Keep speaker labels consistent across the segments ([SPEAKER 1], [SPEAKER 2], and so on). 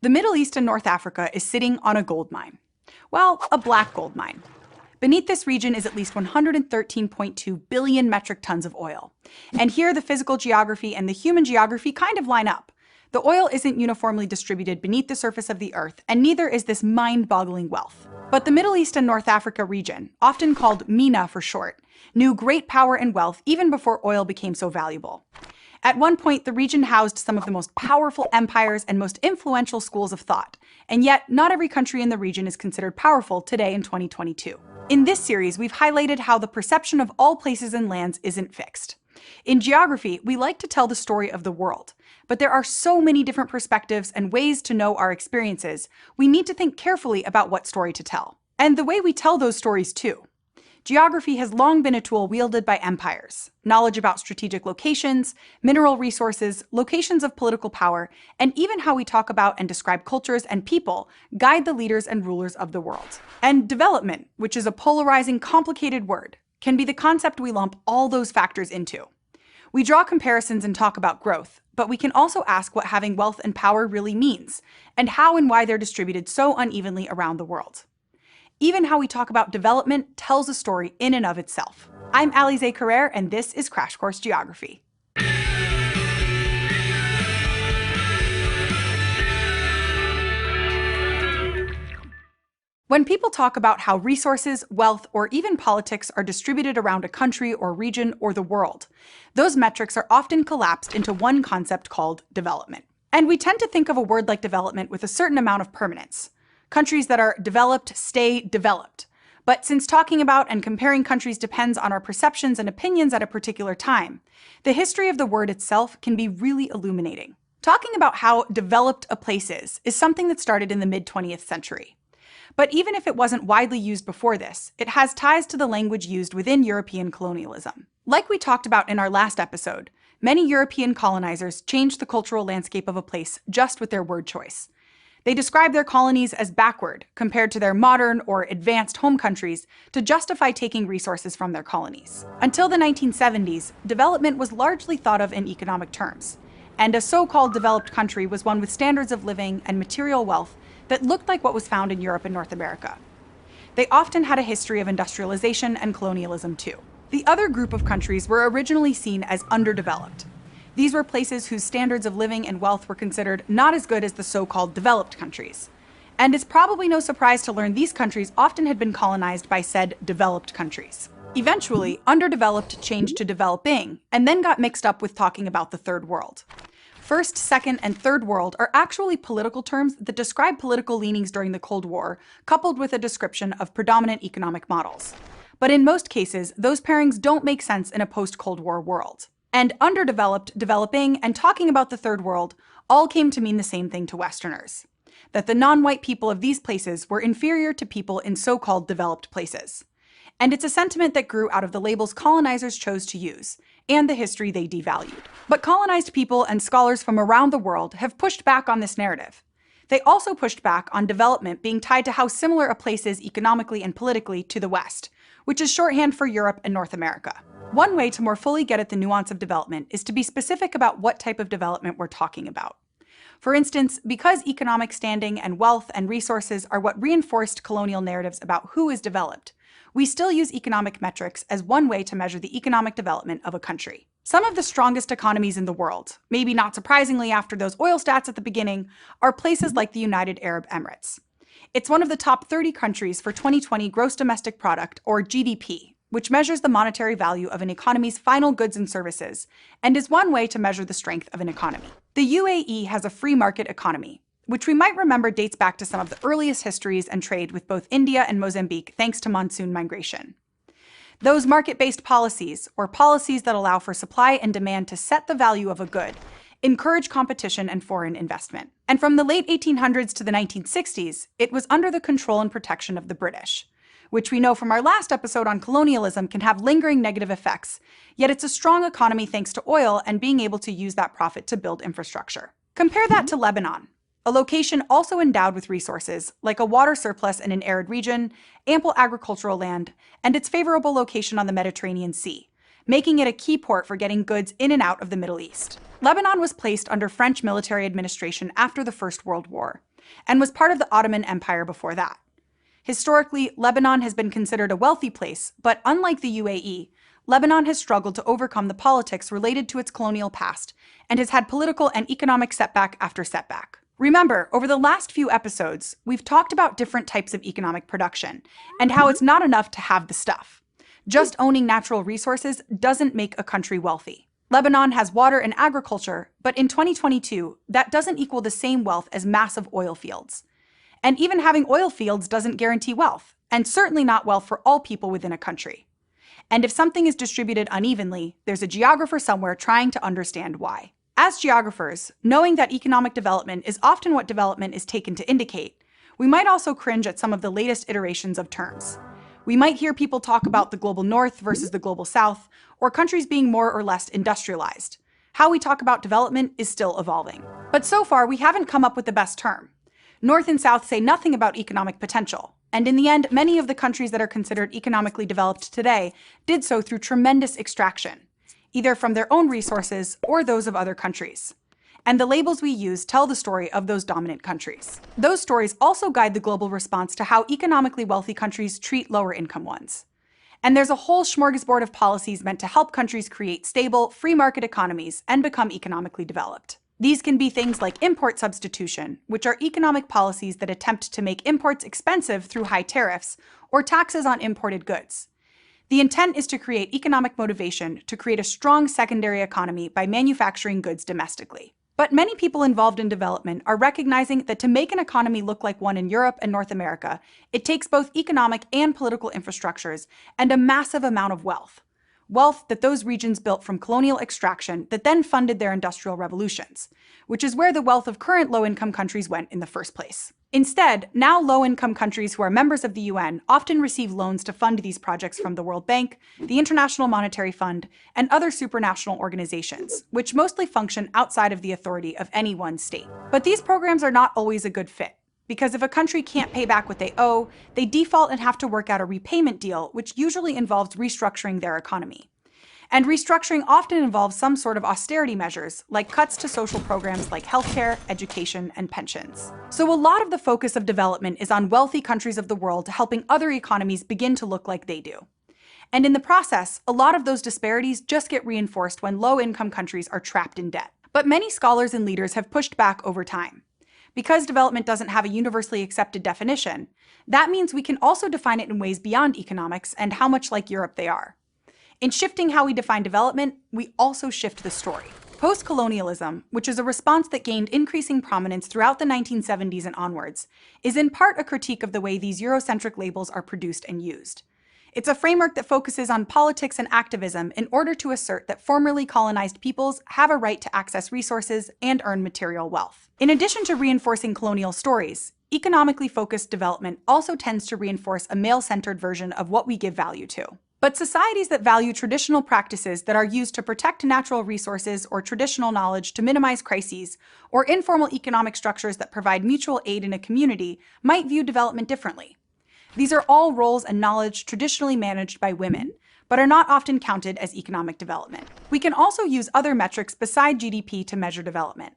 [SPEAKER 1] The Middle East and North Africa is sitting on a gold mine. Well, a black gold mine. Beneath this region is at least 113.2 billion metric tons of oil. And here the physical geography and the human geography kind of line up. The oil isn't uniformly distributed beneath the surface of the earth, and neither is this mind-boggling wealth. But the Middle East and North Africa region, often called MENA for short, knew great power and wealth even before oil became so valuable. At one point, the region housed some of the most powerful empires and most influential schools of thought, and yet not every country in the region is considered powerful today in 2022. In this series, we've highlighted how the perception of all places and lands isn't fixed. In geography, we like to tell the story of the world, but there are so many different perspectives and ways to know our experiences, we need to think carefully about what story to tell. And the way we tell those stories too. Geography has long been a tool wielded by empires. Knowledge about strategic locations, mineral resources, locations of political power, and even how we talk about and describe cultures and people guide the leaders and rulers of the world. And development, which is a polarizing, complicated word, can be the concept we lump all those factors into. We draw comparisons and talk about growth, but we can also ask what having wealth and power really means, and how and why they're distributed so unevenly around the world. Even how we talk about development tells a story in and of itself. I'm Alize Carrere, and this is Crash Course Geography. When people talk about how resources, wealth, or even politics are distributed around a country or region or the world, those metrics are often collapsed into one concept called development. And we tend to think of a word like development with a certain amount of permanence. Countries that are developed stay developed. But since talking about and comparing countries depends on our perceptions and opinions at a particular time, the history of the word itself can be really illuminating. Talking about how developed a place is something that started in the mid-20th century. But even if it wasn't widely used before this, it has ties to the language used within European colonialism. Like we talked about in our last episode, many European colonizers changed the cultural landscape of a place just with their word choice. They describe their colonies as backward compared to their modern or advanced home countries to justify taking resources from their colonies. Until the 1970s, development was largely thought of in economic terms, and a so-called developed country was one with standards of living and material wealth that looked like what was found in Europe and North America. They often had a history of industrialization and colonialism too. The other group of countries were originally seen as underdeveloped. These were places whose standards of living and wealth were considered not as good as the so-called developed countries. And it's probably no surprise to learn these countries often had been colonized by said developed countries. Eventually, underdeveloped changed to developing, and then got mixed up with talking about the third world. First, second, and third world are actually political terms that describe political leanings during the Cold War, coupled with a description of predominant economic models. But in most cases, those pairings don't make sense in a post-Cold War world. And underdeveloped, developing, and talking about the third world all came to mean the same thing to Westerners: that the non-white people of these places were inferior to people in so-called developed places. And it's a sentiment that grew out of the labels colonizers chose to use, and the history they devalued. But colonized people and scholars from around the world have pushed back on this narrative. They also pushed back on development being tied to how similar a place is economically and politically to the West, which is shorthand for Europe and North America. One way to more fully get at the nuance of development is to be specific about what type of development we're talking about. For instance, because economic standing and wealth and resources are what reinforced colonial narratives about who is developed, we still use economic metrics as one way to measure the economic development of a country. Some of the strongest economies in the world, maybe not surprisingly after those oil stats at the beginning, are places like the United Arab Emirates. It's one of the top 30 countries for 2020 gross domestic product, or GDP, which measures the monetary value of an economy's final goods and services, and is one way to measure the strength of an economy. The UAE has a free market economy, which we might remember dates back to some of the earliest histories and trade with both India and Mozambique thanks to monsoon migration. Those market-based policies, or policies that allow for supply and demand to set the value of a good, encourage competition and foreign investment. And from the late 1800s to the 1960s, it was under the control and protection of the British, which we know from our last episode on colonialism can have lingering negative effects, yet it's a strong economy thanks to oil and being able to use that profit to build infrastructure. Compare that to Lebanon, a location also endowed with resources, like a water surplus in an arid region, ample agricultural land, and its favorable location on the Mediterranean Sea, making it a key port for getting goods in and out of the Middle East. Lebanon was placed under French military administration after the First World War, and was part of the Ottoman Empire before that. Historically, Lebanon has been considered a wealthy place, but unlike the UAE, Lebanon has struggled to overcome the politics related to its colonial past and has had political and economic setback after setback. Remember, over the last few episodes, we've talked about different types of economic production and how it's not enough to have the stuff. Just owning natural resources doesn't make a country wealthy. Lebanon has water and agriculture, but in 2022, that doesn't equal the same wealth as massive oil fields. And even having oil fields doesn't guarantee wealth, and certainly not wealth for all people within a country. And if something is distributed unevenly, there's a geographer somewhere trying to understand why. As geographers, knowing that economic development is often what development is taken to indicate, we might also cringe at some of the latest iterations of terms. We might hear people talk about the global north versus the global south, or countries being more or less industrialized. How we talk about development is still evolving. But so far, we haven't come up with the best term. North and South say nothing about economic potential, and in the end, many of the countries that are considered economically developed today did so through tremendous extraction, either from their own resources or those of other countries. And the labels we use tell the story of those dominant countries. Those stories also guide the global response to how economically wealthy countries treat lower-income ones. And there's a whole smorgasbord of policies meant to help countries create stable, free market economies and become economically developed. These can be things like import substitution, which are economic policies that attempt to make imports expensive through high tariffs or taxes on imported goods. The intent is to create economic motivation to create a strong secondary economy by manufacturing goods domestically. But many people involved in development are recognizing that to make an economy look like one in Europe and North America, it takes both economic and political infrastructures and a massive amount of wealth. Wealth that those regions built from colonial extraction that then funded their industrial revolutions, which is where the wealth of current low-income countries went in the first place. Instead, now low-income countries who are members of the UN often receive loans to fund these projects from the World Bank, the International Monetary Fund, and other supranational organizations, which mostly function outside of the authority of any one state. But these programs are not always a good fit, because if a country can't pay back what they owe, they default and have to work out a repayment deal, which usually involves restructuring their economy. And restructuring often involves some sort of austerity measures, like cuts to social programs like healthcare, education, and pensions. So a lot of the focus of development is on wealthy countries of the world helping other economies begin to look like they do. And in the process, a lot of those disparities just get reinforced when low-income countries are trapped in debt. But many scholars and leaders have pushed back over time. Because development doesn't have a universally accepted definition, that means we can also define it in ways beyond economics and how much like Europe they are. In shifting how we define development, we also shift the story. Post-colonialism, which is a response that gained increasing prominence throughout the 1970s and onwards, is in part a critique of the way these Eurocentric labels are produced and used. It's a framework that focuses on politics and activism in order to assert that formerly colonized peoples have a right to access resources and earn material wealth. In addition to reinforcing colonial stories, economically focused development also tends to reinforce a male-centered version of what we give value to. But societies that value traditional practices that are used to protect natural resources or traditional knowledge to minimize crises, or informal economic structures that provide mutual aid in a community might view development differently. These are all roles and knowledge traditionally managed by women, but are not often counted as economic development. We can also use other metrics beside GDP to measure development.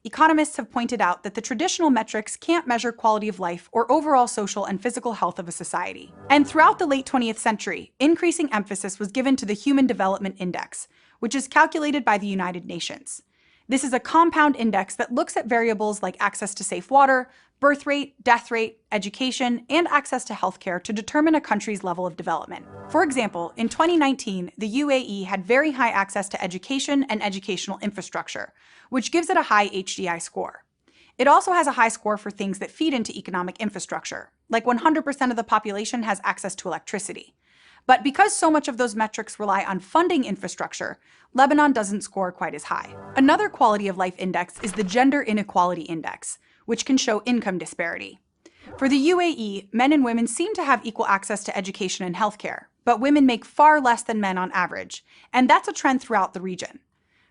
[SPEAKER 1] Economists have pointed out that the traditional metrics can't measure quality of life or overall social and physical health of a society. And throughout the late 20th century, increasing emphasis was given to the Human Development Index, which is calculated by the United Nations. This is a compound index that looks at variables like access to safe water, birth rate, death rate, education, and access to healthcare to determine a country's level of development. For example, in 2019, the UAE had very high access to education and educational infrastructure, which gives it a high HDI score. It also has a high score for things that feed into economic infrastructure, like 100% of the population has access to electricity. But because so much of those metrics rely on funding infrastructure, Lebanon doesn't score quite as high. Another quality of life index is the Gender Inequality Index, which can show income disparity. For the UAE, men and women seem to have equal access to education and healthcare, but women make far less than men on average, and that's a trend throughout the region.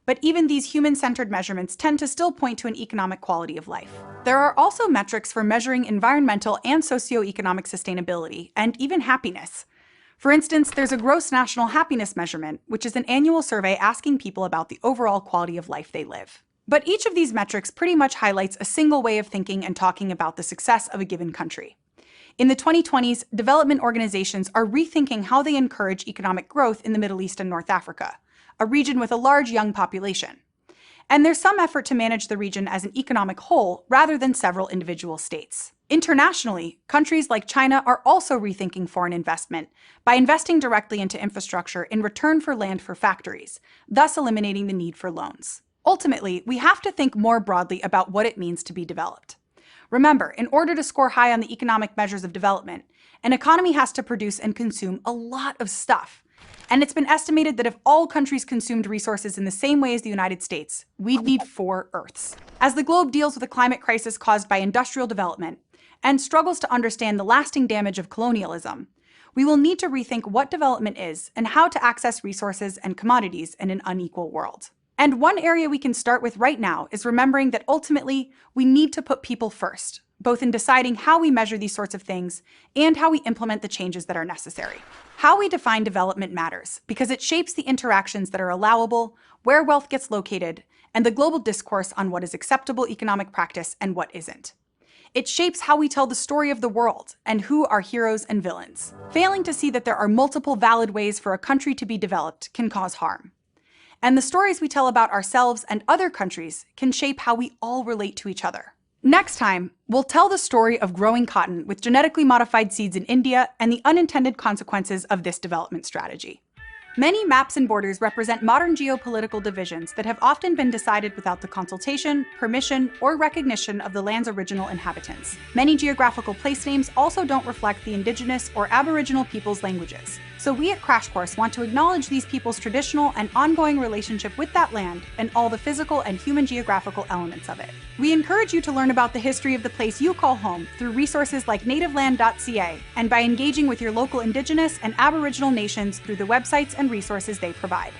[SPEAKER 1] But even these human-centered measurements tend to still point to an economic quality of life. There are also metrics for measuring environmental and socioeconomic sustainability, and even happiness. For instance, there's a gross national happiness measurement, which is an annual survey asking people about the overall quality of life they live. But each of these metrics pretty much highlights a single way of thinking and talking about the success of a given country. In the 2020s, development organizations are rethinking how they encourage economic growth in the Middle East and North Africa, a region with a large young population. And there's some effort to manage the region as an economic whole rather than several individual states. Internationally, countries like China are also rethinking foreign investment by investing directly into infrastructure in return for land for factories, thus eliminating the need for loans. Ultimately, we have to think more broadly about what it means to be developed. Remember, in order to score high on the economic measures of development, an economy has to produce and consume a lot of stuff. And it's been estimated that if all countries consumed resources in the same way as the United States, we'd need 4 Earths. As the globe deals with a climate crisis caused by industrial development and struggles to understand the lasting damage of colonialism, we will need to rethink what development is and how to access resources and commodities in an unequal world. And one area we can start with right now is remembering that ultimately, we need to put people first, both in deciding how we measure these sorts of things and how we implement the changes that are necessary. How we define development matters because it shapes the interactions that are allowable, where wealth gets located, and the global discourse on what is acceptable economic practice and what isn't. It shapes how we tell the story of the world and who are heroes and villains. Failing to see that there are multiple valid ways for a country to be developed can cause harm. And the stories we tell about ourselves and other countries can shape how we all relate to each other. Next time, we'll tell the story of growing cotton with genetically modified seeds in India and the unintended consequences of this development strategy. Many maps and borders represent modern geopolitical divisions that have often been decided without the consultation, permission, or recognition of the land's original inhabitants. Many geographical place names also don't reflect the indigenous or aboriginal people's languages. So we at Crash Course want to acknowledge these people's traditional and ongoing relationship with that land and all the physical and human geographical elements of it. We encourage you to learn about the history of the place you call home through resources like nativeland.ca and by engaging with your local indigenous and aboriginal nations through the websites and resources they provide.